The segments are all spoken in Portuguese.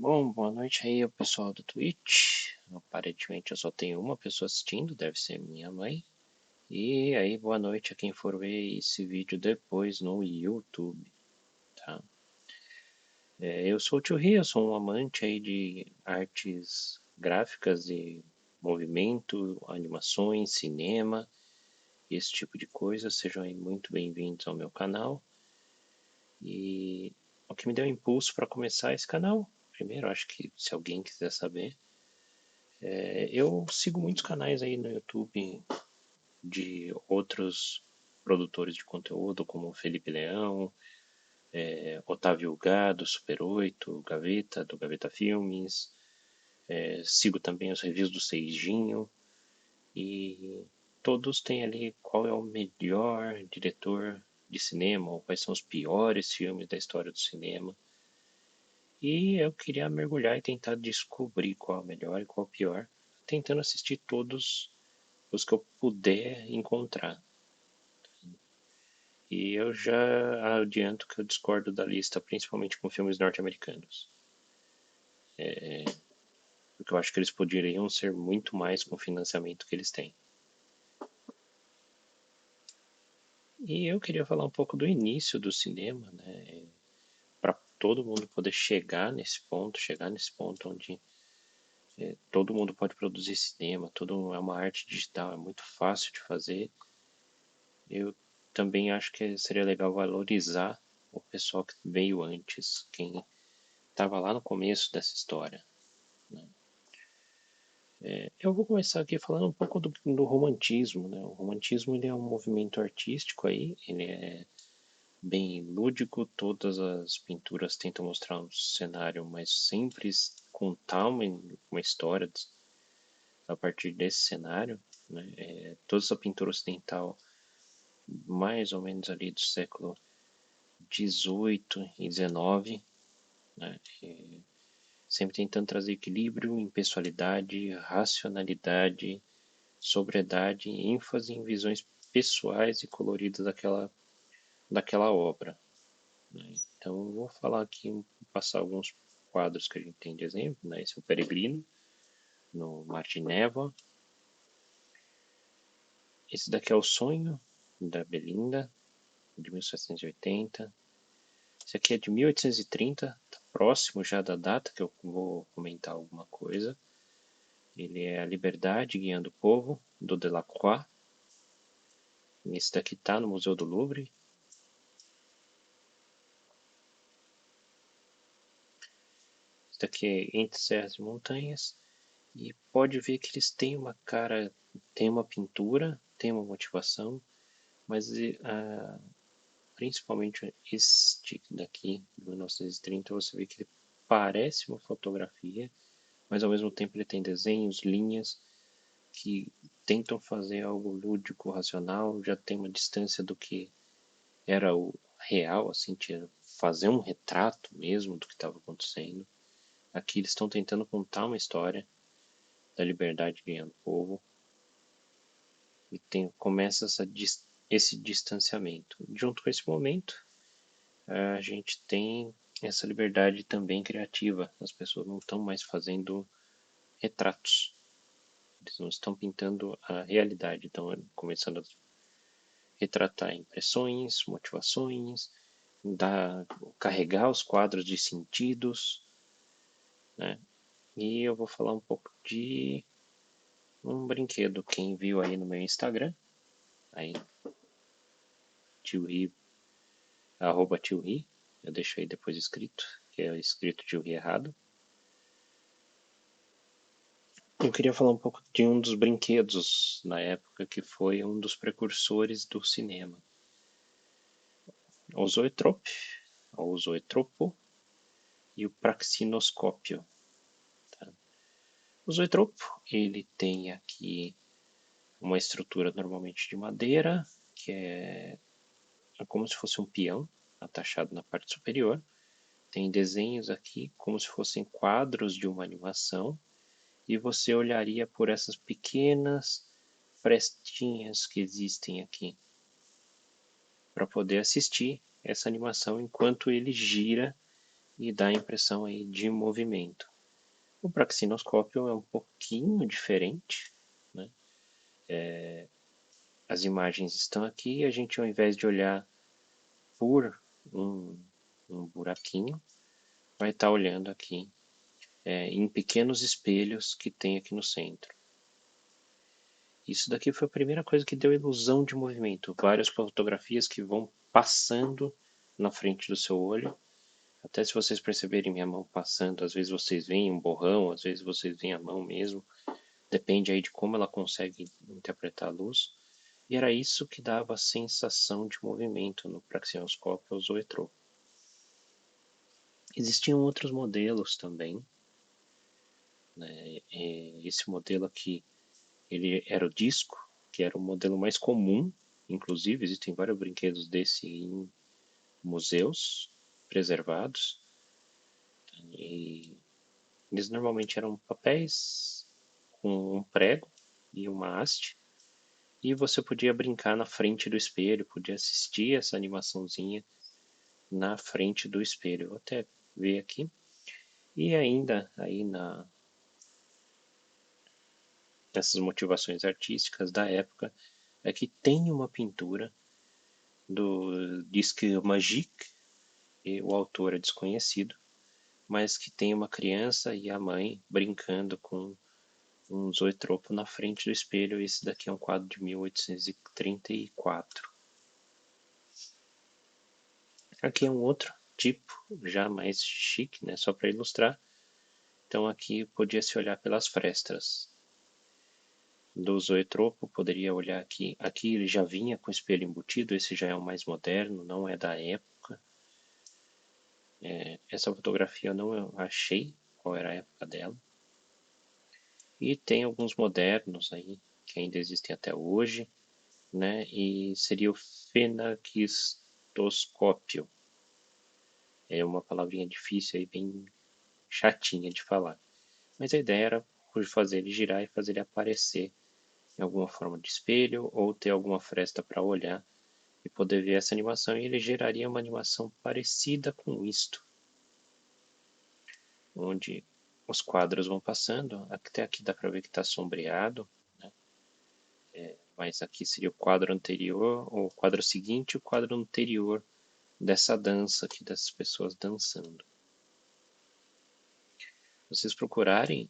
Bom, boa noite aí, o pessoal do Twitch. Aparentemente eu só tenho uma pessoa assistindo, deve ser minha mãe. E aí, boa noite a quem for ver esse vídeo depois no YouTube, tá? Eu sou o Tio Ri, eu sou um amante aí de artes gráficas e movimento, animações, cinema, esse tipo de coisa. Sejam aí muito bem-vindos ao meu canal. E o que me deu impulso para começar esse canal, primeiro, acho que se alguém quiser saber, eu sigo muitos canais aí no YouTube de outros produtores de conteúdo, como Felipe Leão, Otávio Gá, do Super 8, Gaveta, do Gaveta Filmes. Sigo também os reviews do Seijinho. E todos têm ali qual é o melhor diretor de cinema, ou quais são os piores filmes da história do cinema. E eu queria mergulhar e tentar descobrir qual é o melhor e qual é o pior, tentando assistir todos os que eu puder encontrar. E eu já adianto que eu discordo da lista, principalmente com filmes norte-americanos. Porque eu acho que eles poderiam ser muito mais com o financiamento que eles têm. E eu queria falar um pouco do início do cinema, né? Para todo mundo poder chegar nesse ponto onde todo mundo pode produzir cinema, tudo é uma arte digital, é muito fácil de fazer. Eu também acho que seria legal valorizar o pessoal que veio antes, quem estava lá no começo dessa história. Né? Eu vou começar aqui falando um pouco do romantismo. Né? O romantismo ele é um movimento artístico aí, ele é bem lúdico, todas as pinturas tentam mostrar um cenário, mas sempre contar uma história a partir desse cenário. Né? Toda essa pintura ocidental, mais ou menos ali do século XVIII e XIX, né? Sempre tentando trazer equilíbrio, impessoalidade, racionalidade, sobriedade e ênfase em visões pessoais e coloridas daquela obra. Né? Então, eu vou falar aqui, passar alguns quadros que a gente tem de exemplo. Né? Esse é o Peregrino, no Mar de Névoa. Esse daqui é o Sonho, da Belinda, de 1780. Esse aqui é de 1830, tá próximo já da data que eu vou comentar alguma coisa. Ele é A Liberdade Guiando o Povo, do Delacroix. Esse daqui está no Museu do Louvre. Esse daqui é Entre Serras e Montanhas. E pode ver que eles têm uma cara, tem uma pintura, tem uma motivação, mas principalmente este daqui, de 1930, você vê que ele parece uma fotografia, mas ao mesmo tempo ele tem desenhos, linhas que tentam fazer algo lúdico, racional, já tem uma distância do que era o real, assim, fazer um retrato mesmo do que estava acontecendo. Aqui eles estão tentando contar uma história da liberdade ganhando o povo e começa esse distanciamento. Junto com esse momento, a gente tem essa liberdade também criativa. As pessoas não estão mais fazendo retratos, eles não estão pintando a realidade, estão começando a retratar impressões, motivações, carregar os quadros de sentidos, né? E eu vou falar um pouco de um brinquedo. Quem viu aí no meu Instagram, aí, tio Ri, arroba tio Ri, eu deixo aí depois escrito, que é escrito tio Ri errado. Eu queria falar um pouco de um dos brinquedos na época que foi um dos precursores do cinema. O zoetrope, ou zoetropo, e o praxinoscópio. Tá? O zoetropo, ele tem aqui uma estrutura normalmente de madeira, que é como se fosse um peão atachado na parte superior. Tem desenhos aqui como se fossem quadros de uma animação, e você olharia por essas pequenas frestinhas que existem aqui para poder assistir essa animação enquanto ele gira e dá a impressão aí de movimento. O praxinoscópio é um pouquinho diferente, né? As imagens estão aqui e a gente, ao invés de olhar por um, um buraquinho, vai estar olhando aqui em pequenos espelhos que tem aqui no centro. Isso daqui foi a primeira coisa que deu ilusão de movimento. Várias fotografias que vão passando na frente do seu olho. Até se vocês perceberem minha mão passando, às vezes vocês veem um borrão, às vezes vocês veem a mão mesmo. Depende aí de como ela consegue interpretar a luz. E era isso que dava a sensação de movimento no praxenoscópio ou zoetrope. Existiam outros modelos também, né? Esse modelo aqui, ele era o disco, que era o modelo mais comum. Inclusive, existem vários brinquedos desse em museus preservados. E eles normalmente eram papéis com um prego e uma haste. E você podia brincar na frente do espelho, podia assistir essa animaçãozinha na frente do espelho. Vou até ver aqui. E ainda aí nessas motivações artísticas da época é que tem uma pintura do Disque Magique, e o autor é desconhecido, mas que tem uma criança e a mãe brincando com um zoetropo na frente do espelho. Esse daqui é um quadro de 1834. Aqui é um outro tipo, já mais chique, né? Só para ilustrar. Então aqui podia-se olhar pelas frestas do zoetropo, poderia olhar aqui. Aqui ele já vinha com espelho embutido, esse já é o mais moderno, não é da época. Essa fotografia eu não achei qual era a época dela. E tem alguns modernos aí, que ainda existem até hoje, né? E seria o fenaquistoscópio. É uma palavrinha difícil aí, bem chatinha de falar. Mas a ideia era fazer ele girar e fazer ele aparecer em alguma forma de espelho ou ter alguma fresta para olhar e poder ver essa animação, e ele geraria uma animação parecida com isto, onde os quadros vão passando. Até aqui dá para ver que está sombreado, né? Mas aqui seria o quadro anterior, ou o quadro seguinte, o quadro anterior dessa dança aqui, dessas pessoas dançando. Se vocês procurarem,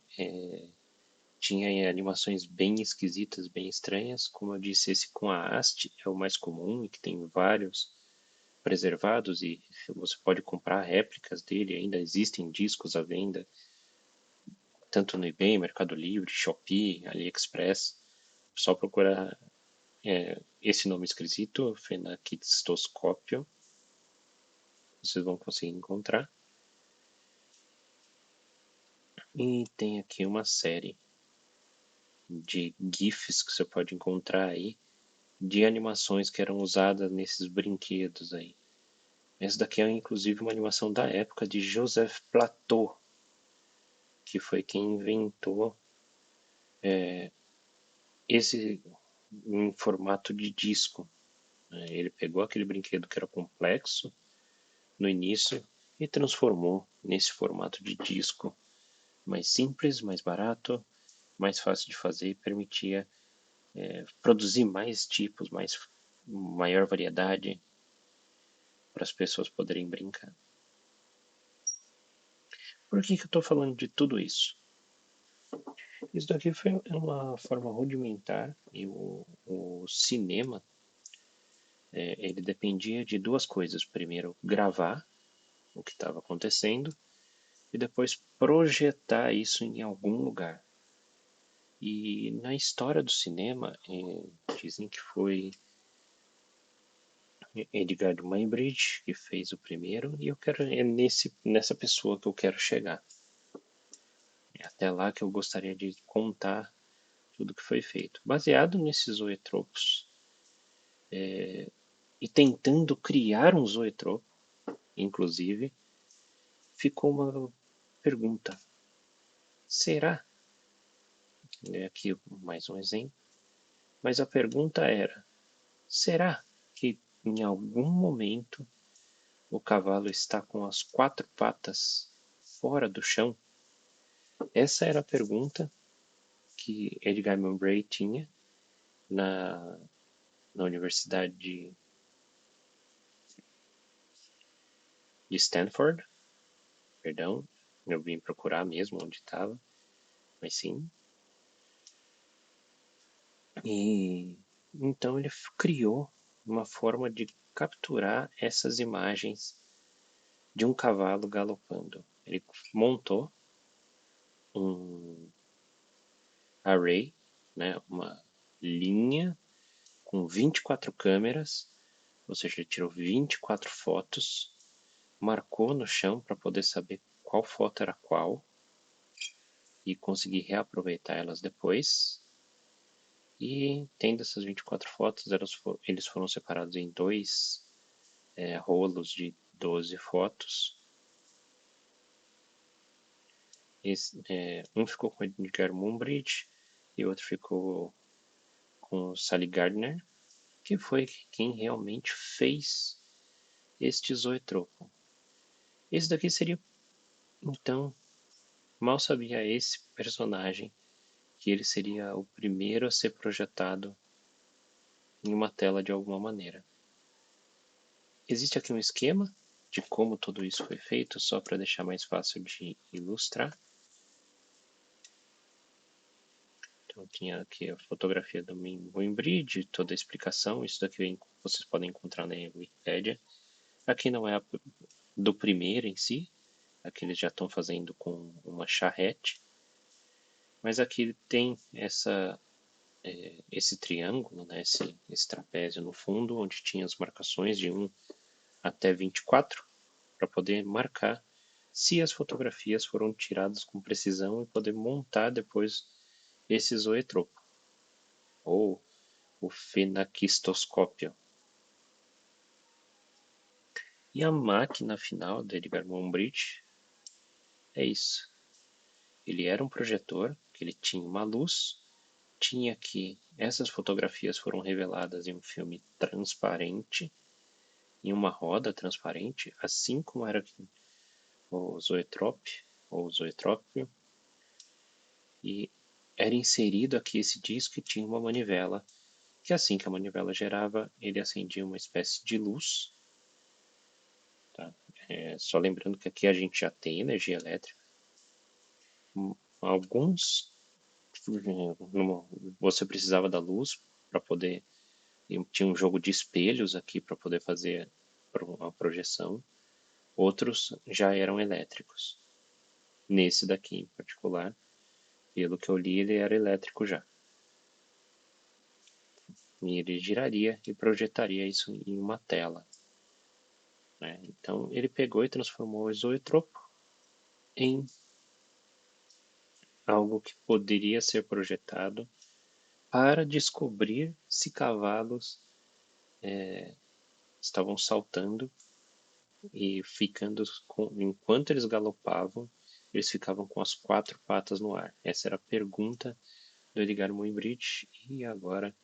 tinha animações bem esquisitas, bem estranhas. Como eu disse, esse com a haste é o mais comum e que tem vários preservados, e você pode comprar réplicas dele. Ainda existem discos à venda, tanto no eBay, Mercado Livre, Shopee, AliExpress. Só procurar esse nome esquisito, Fenaquistoscópio, vocês vão conseguir encontrar. E tem aqui uma série de GIFs que você pode encontrar aí, de animações que eram usadas nesses brinquedos aí. Essa daqui é inclusive uma animação da época de Joseph Plateau, que foi quem inventou esse em formato de disco. Ele pegou aquele brinquedo que era complexo no início e transformou nesse formato de disco, mais simples, mais barato, mais fácil de fazer, e permitia produzir mais tipos, maior variedade para as pessoas poderem brincar. Por que eu estou falando de tudo isso? Isso daqui foi uma forma rudimentar, e o cinema ele dependia de duas coisas. Primeiro, gravar o que estava acontecendo e depois projetar isso em algum lugar. E na história do cinema, dizem que foi Edgar Muybridge que fez o primeiro, e nessa pessoa que eu quero chegar. É até lá que eu gostaria de contar tudo que foi feito. Baseado nesses zoetropos e tentando criar um zoetropo, inclusive, ficou uma pergunta. Será? Aqui mais um exemplo. Mas a pergunta era: será que em algum momento o cavalo está com as quatro patas fora do chão? Essa era a pergunta que Edgar Murray tinha na, na Universidade de Stanford. Perdão, eu vim procurar mesmo onde estava, mas sim. E então ele criou uma forma de capturar essas imagens de um cavalo galopando. Ele montou um array, né, uma linha com 24 câmeras, ou seja, ele tirou 24 fotos, marcou no chão para poder saber qual foto era qual e conseguir reaproveitar elas depois. E tendo essas 24 fotos, eles foram separados em dois rolos de 12 fotos. Um ficou com Edgar Muybridge e o outro ficou com Sally Gardner, que foi quem realmente fez este zoetropo. Esse daqui seria, então, mal sabia esse personagem que ele seria o primeiro a ser projetado em uma tela de alguma maneira. Existe aqui um esquema de como tudo isso foi feito, só para deixar mais fácil de ilustrar. Então tinha aqui a fotografia do Muybridge, toda a explicação, isso daqui vocês podem encontrar na Wikipedia. Aqui não é do primeiro em si, aqui eles já estão fazendo com uma charrete, mas aqui tem esse triângulo, né, esse trapézio no fundo, onde tinha as marcações de 1 até 24, para poder marcar se as fotografias foram tiradas com precisão e poder montar depois esse zoetropo, ou o fenaquistoscópio. E a máquina final do Edgar Muybridge é isso. Ele era um projetor, que ele tinha uma luz, tinha que essas fotografias foram reveladas em um filme transparente, em uma roda transparente, assim como era o zoetrope, ou zoetrópio, e era inserido aqui esse disco e tinha uma manivela, que assim que a manivela gerava, ele acendia uma espécie de luz. Tá? Só lembrando que aqui a gente já tem energia elétrica. Alguns você precisava da luz para poder. Tinha um jogo de espelhos aqui para poder fazer a projeção. Outros já eram elétricos. Nesse daqui em particular, pelo que eu li, ele era elétrico já. E ele giraria e projetaria isso em uma tela. Né? Então ele pegou e transformou o zoetropo em algo que poderia ser projetado para descobrir se cavalos estavam saltando e ficando enquanto eles galopavam, eles ficavam com as quatro patas no ar. Essa era a pergunta do Edgar Muybridge e agora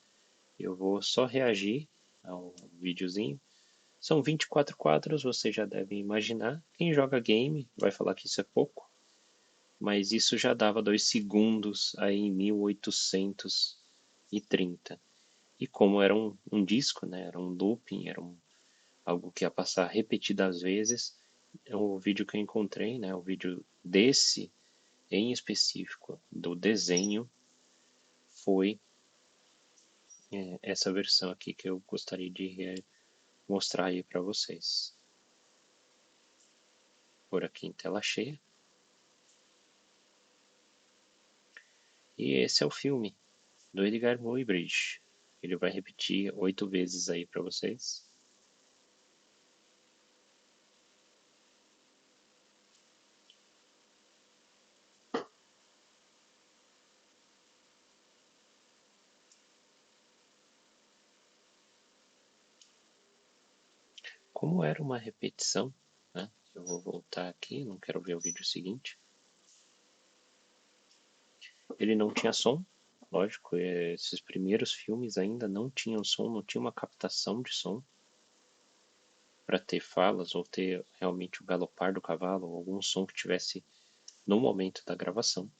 eu vou só reagir ao videozinho. São 24 quadros, vocês já devem imaginar. Quem joga game vai falar que isso é pouco, mas isso já dava 2 segundos aí em 1830. E como era um disco, né, era um looping, era algo que ia passar repetidas vezes, o vídeo que eu encontrei, né, o vídeo desse em específico, do desenho, foi essa versão aqui que eu gostaria de mostrar aí para vocês. Por aqui em tela cheia. E esse é o filme do Edgar Muybridge. Ele vai repetir 8 vezes aí para vocês. Como era uma repetição, né? Eu vou voltar aqui, não quero ver o vídeo seguinte. Ele não tinha som, lógico, esses primeiros filmes ainda não tinham som, não tinha uma captação de som. para ter falas ou ter realmente o galopar do cavalo ou algum som que tivesse no momento da gravação.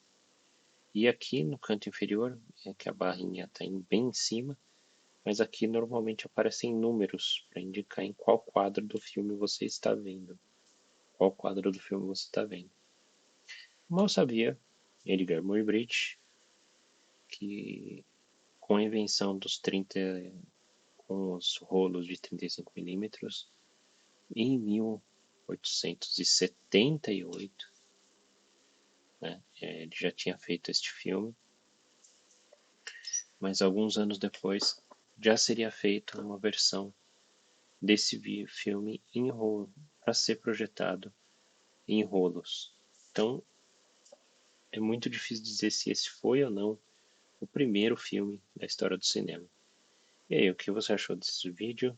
E aqui no canto inferior, é que a barrinha está bem em cima, mas aqui normalmente aparecem números para indicar em qual quadro do filme você está vendo. Qual quadro do filme você está vendo. Mal sabia Edgar Muybridge que com a invenção dos 30, com os rolos de 35 milímetros, em 1878, né, ele já tinha feito este filme, mas alguns anos depois já seria feita uma versão desse filme em rolo para ser projetado em rolos. Então é muito difícil dizer se esse foi ou não o primeiro filme da história do cinema. E aí, o que você achou desse vídeo?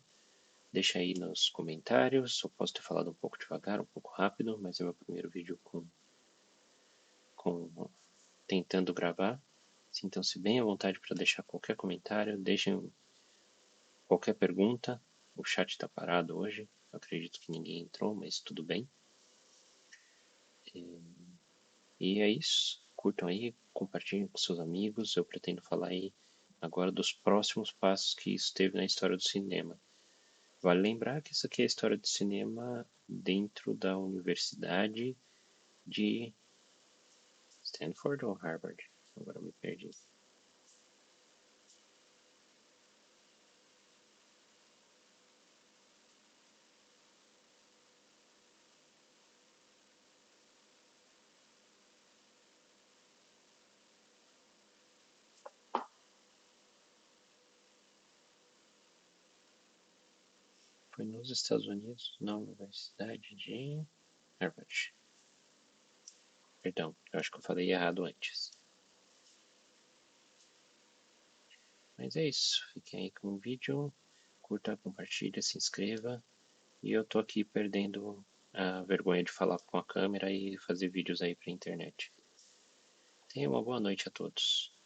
Deixa aí nos comentários. Eu posso ter falado um pouco devagar, um pouco rápido, mas é meu primeiro vídeo com tentando gravar. Sintam-se bem à vontade para deixar qualquer comentário, deixem qualquer pergunta. O chat está parado hoje. Eu acredito que ninguém entrou, mas tudo bem. E é isso. Curtam aí, compartilhem com seus amigos. Eu pretendo falar aí agora dos próximos passos que isso teve na história do cinema. Vale lembrar que isso aqui é a história do cinema dentro da Universidade de Stanford ou Harvard? Agora me perdi. Foi nos Estados Unidos, na Universidade de Harvard. Perdão, eu acho que eu falei errado antes. Mas é isso. Fiquem aí com o vídeo. Curta, compartilha, se inscreva. E eu tô aqui perdendo a vergonha de falar com a câmera e fazer vídeos aí pra internet. Tenha uma boa noite a todos.